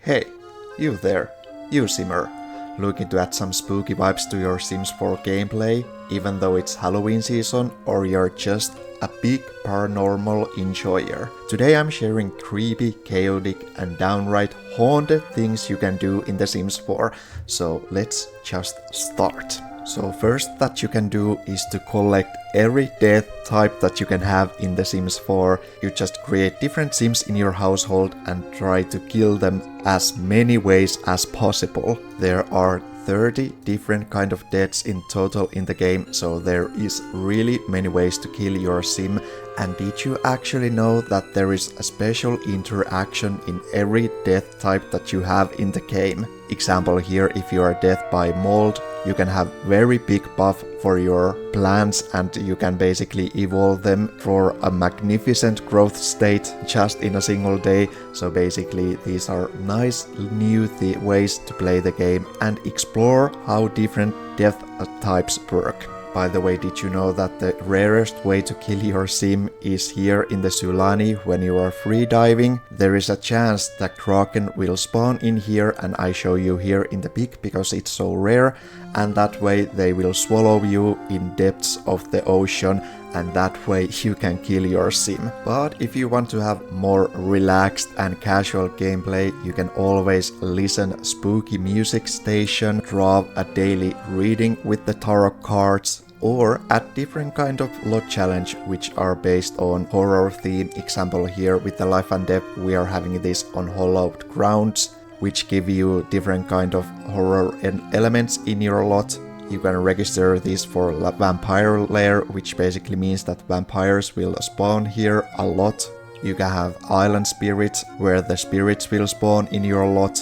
Hey, you there, you simmer. Looking to add some spooky vibes to your Sims 4 gameplay, even though it's Halloween season, or you're just a big paranormal enjoyer. Today I'm sharing creepy, chaotic, and downright haunted things you can do in The Sims 4, so let's just start. So first that you can do is to collect every death type that you can have in The Sims 4. You just create different Sims in your household and try to kill them as many ways as possible. There are 30 different kind of deaths in total in the game, so there is really many ways to kill your Sim. And did you actually know that there is a special interaction in every death type that you have in the game? Example here, if you are death by mold, you can have very big buff for your plants and you can basically evolve them for a magnificent growth state just in a single day. So basically these are nice new ways to play the game and explore how different death types work. By the way, did you know that the rarest way to kill your Sim is here in the Sulani when you are free diving? There is a chance that Kraken will spawn in here, and I show you here in the pic because it's so rare, and that way they will swallow you in depths of the ocean, and that way you can kill your Sim. But if you want to have more relaxed and casual gameplay, you can always listen spooky music station, draw a daily reading with the tarot cards, or add different kind of lot challenge which are based on horror theme. Example here with the life and death, we are having this on hollowed grounds, which give you different kind of horror elements in your lot. You can register this for vampire lair, which basically means that vampires will spawn here a lot. You can have island spirits, where the spirits will spawn in your lot.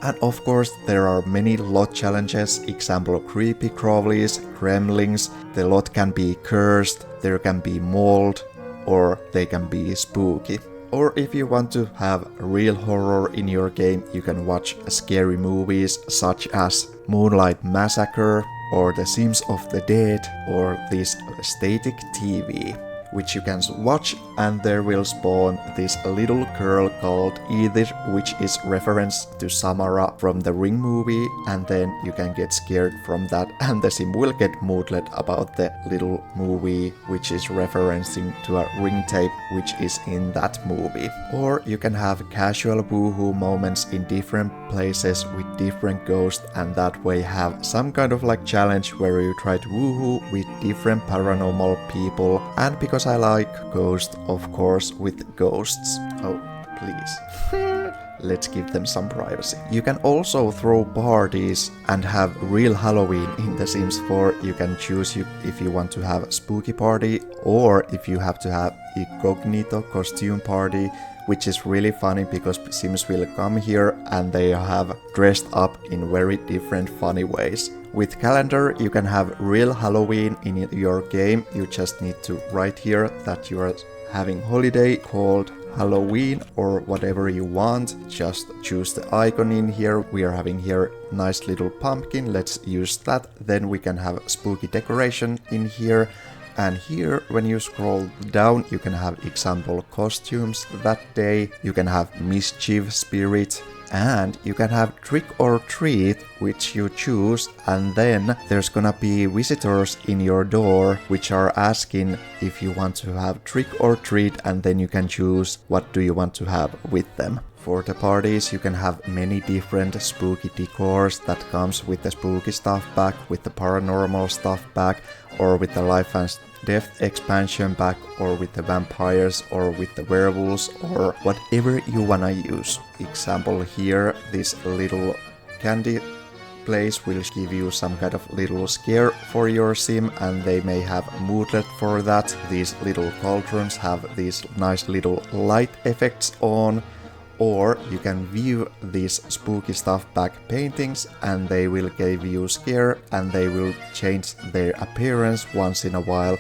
And of course there are many lot challenges, example creepy crawlies, gremlins, the lot can be cursed, there can be mold, or they can be spooky. Or if you want to have real horror in your game, you can watch scary movies such as Moonlight Massacre, or The Sims of the Dead, or this static TV, which you can watch, and there will spawn this little girl called Edith, which is reference to Samara from the Ring movie, and then you can get scared from that and the Sim will get moodlet about the little movie, which is referencing to a ring tape which is in that movie. Or you can have casual woohoo moments in different places with different ghosts, and that way have some kind of like challenge where you try to woohoo with different paranormal people. And because I like ghosts, of course, with ghosts. Oh, please. Let's give them some privacy. You can also throw parties and have real Halloween in The Sims 4. You can choose if you want to have a spooky party or if you have to have incognito costume party, which is really funny because Sims will come here and they have dressed up in very different funny ways. With calendar, you can have real Halloween in your game. You just need to write here that you are having holiday called Halloween or whatever you want. Just choose the icon in here. We are having here nice little pumpkin. Let's use that. Then we can have spooky decoration in here. And here, when you scroll down, you can have example costumes that day. You can have mischief spirit. And you can have trick or treat, which you choose, and then there's gonna be visitors in your door which are asking if you want to have trick or treat, and then you can choose what do you want to have with them. For the parties, you can have many different spooky decors that comes with the spooky stuff pack, with the paranormal stuff pack, or with the life and death expansion pack, or with the vampires, or with the werewolves, or whatever you wanna use. Example here, this little candy place will give you some kind of little scare for your Sim, and they may have moodlet for that. These little cauldrons have these nice little light effects on. Or you can view these spooky stuff pack paintings and they will give you scare and they will change their appearance once in a while.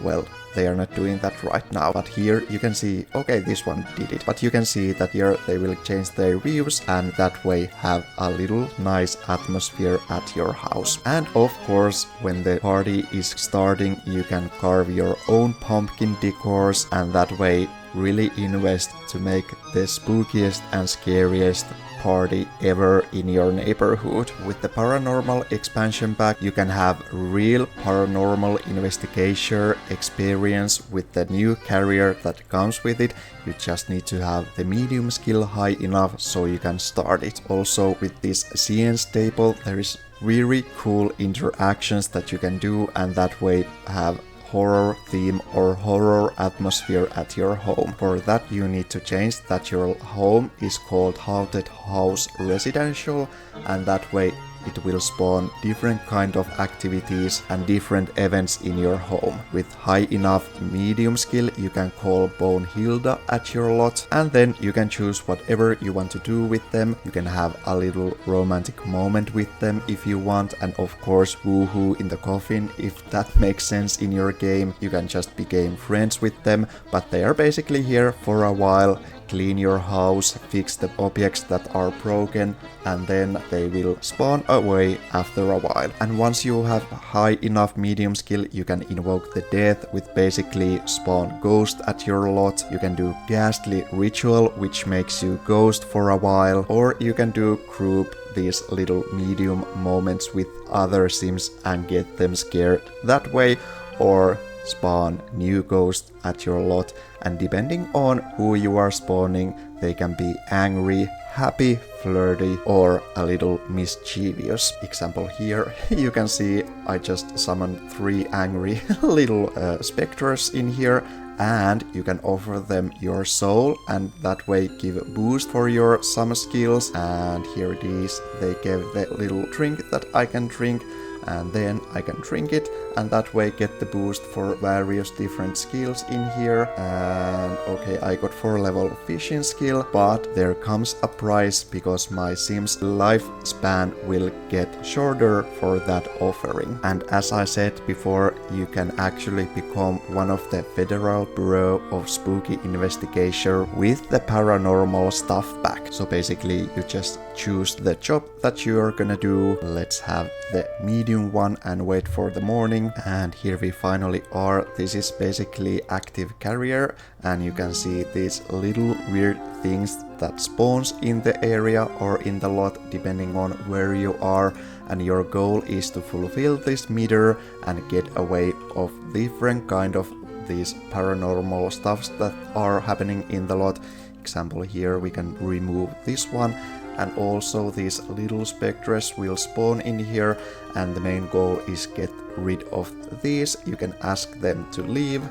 Well, they are not doing that right now, but here you can see, okay, this one did it. But you can see that here they will change their views and that way have a little nice atmosphere at your house. And of course, when the party is starting, you can carve your own pumpkin decors and that way really invest to make the spookiest and scariest party ever in your neighborhood. With the paranormal expansion pack, you can have real paranormal investigator experience with the new carrier that comes with it. You just need to have the medium skill high enough so you can start it. Also with this CN staple, there is very cool interactions that you can do, and that way have horror theme or horror atmosphere at your home. For that you need to change that your home is called Haunted House Residential, and that way it will spawn different kind of activities and different events in your home. With high enough medium skill, you can call Bone Hilda at your lot, and then you can choose whatever you want to do with them. You can have a little romantic moment with them if you want, and of course woohoo in the coffin if that makes sense in your game. You can just become friends with them, but they are basically here for a while. Clean your house, fix the objects that are broken, and then they will spawn away after a while. And once you have high enough medium skill, you can invoke the death with basically spawn ghost at your lot. You can do ghastly ritual which makes you ghost for a while, or you can do group these little medium moments with other sims and get them scared that way, or spawn new ghosts at your lot, and depending on who you are spawning, they can be angry, happy, flirty, or a little mischievous. Example here, you can see I just summoned 3 angry little specters in here, and you can offer them your soul and that way give a boost for your some skills. And here it is, they gave the little drink that I can drink, and then I can drink it and that way get the boost for various different skills in here. And okay, I got 4 level fishing skill, but there comes a price because my Sims lifespan will get shorter for that offering. And as I said before, you can actually become one of the Federal Bureau of Spooky Investigation with the paranormal stuff pack. So basically you just choose the job that you are gonna do. Let's have the medium one and wait for the morning. And here we finally are. This is basically active carrier, and you can see these little weird things that spawns in the area or in the lot depending on where you are, and your goal is to fulfill this meter and get away of different kind of these paranormal stuffs that are happening in the lot. Example here, we can remove this one, and also these little spectres will spawn in here, and the main goal is get rid of these. You can ask them to leave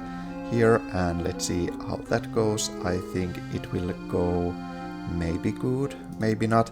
here, and let's see how that goes. I think it will go maybe good, maybe not.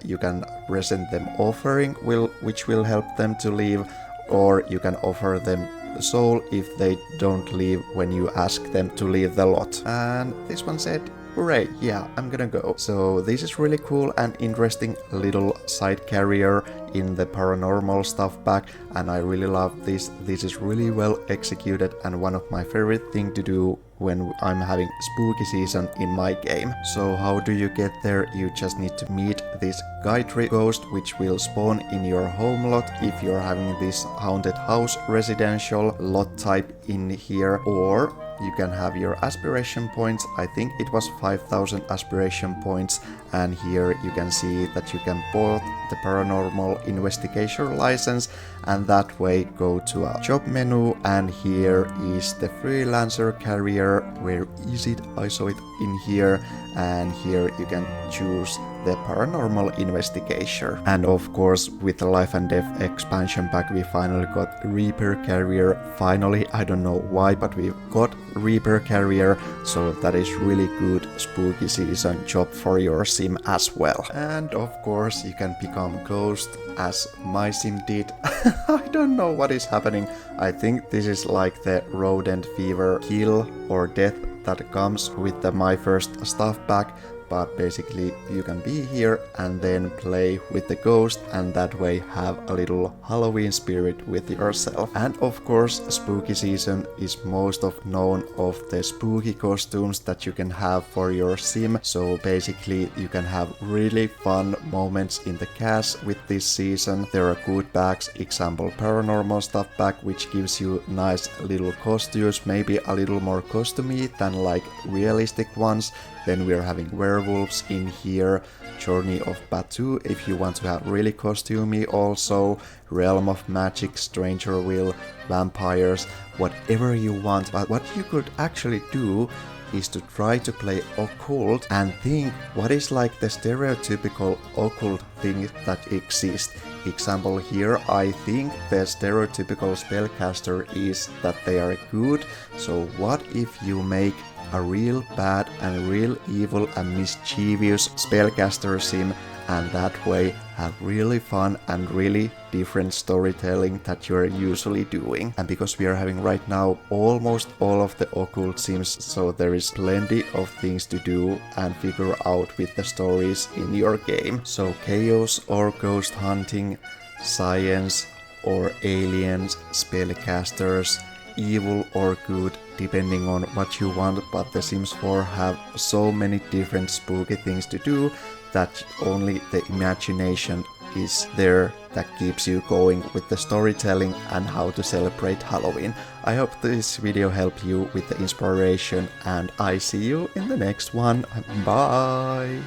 You can present them offering which will help them to leave, or you can offer them soul if they don't leave when you ask them to leave the lot. And this one said, hooray, yeah, I'm gonna go. So this is really cool and interesting little side carrier in the paranormal stuff pack, and I really love this. This is really well executed and one of my favorite thing to do when I'm having spooky season in my game. So how do you get there? You just need to meet this Gaitri ghost which will spawn in your home lot if you're having this haunted house residential lot type in here, or you can have your aspiration points. I think it was 5,000 aspiration points, and here you can see that you can bought the paranormal investigation license, and that way go to a job menu, and here is the freelancer carrier. Where is it? I saw it in here, and here you can choose the paranormal investigation. And of course with the life and death expansion pack we finally got Reaper carrier. Finally, I don't know why, but we got Reaper carrier, so that is really good spooky season job for your sim as well. And of course you can become ghost as my sim did. I don't know what is happening. I think this is like the rodent fever kill or death that comes with the My First Stuff pack, but basically you can be here and then play with the ghost, and that way have a little Halloween spirit with yourself. And of course spooky season is most of known of the spooky costumes that you can have for your sim, so basically you can have really fun moments in the cast with this season. There are good packs, example paranormal stuff pack which gives you nice little costumes, maybe a little more costumey than like realistic ones. Then we're having werewolves in here, Journey of Batu if you want to have really costumey also, Realm of Magic, Strangerville, vampires, whatever you want. But what you could actually do is to try to play occult and think what is like the stereotypical occult thing that exists. Example here, I think the stereotypical spellcaster is that they are good, so what if you make a real bad and real evil and mischievous spellcaster sim, and that way have really fun and really different storytelling that you're usually doing. And because we are having right now almost all of the occult sims, so there is plenty of things to do and figure out with the stories in your game. So chaos or ghost hunting, science or aliens, spellcasters, evil or good, depending on what you want, but the Sims 4 have so many different spooky things to do that only the imagination is there that keeps you going with the storytelling and how to celebrate Halloween. I hope this video helped you with the inspiration, and I see you in the next one. Bye!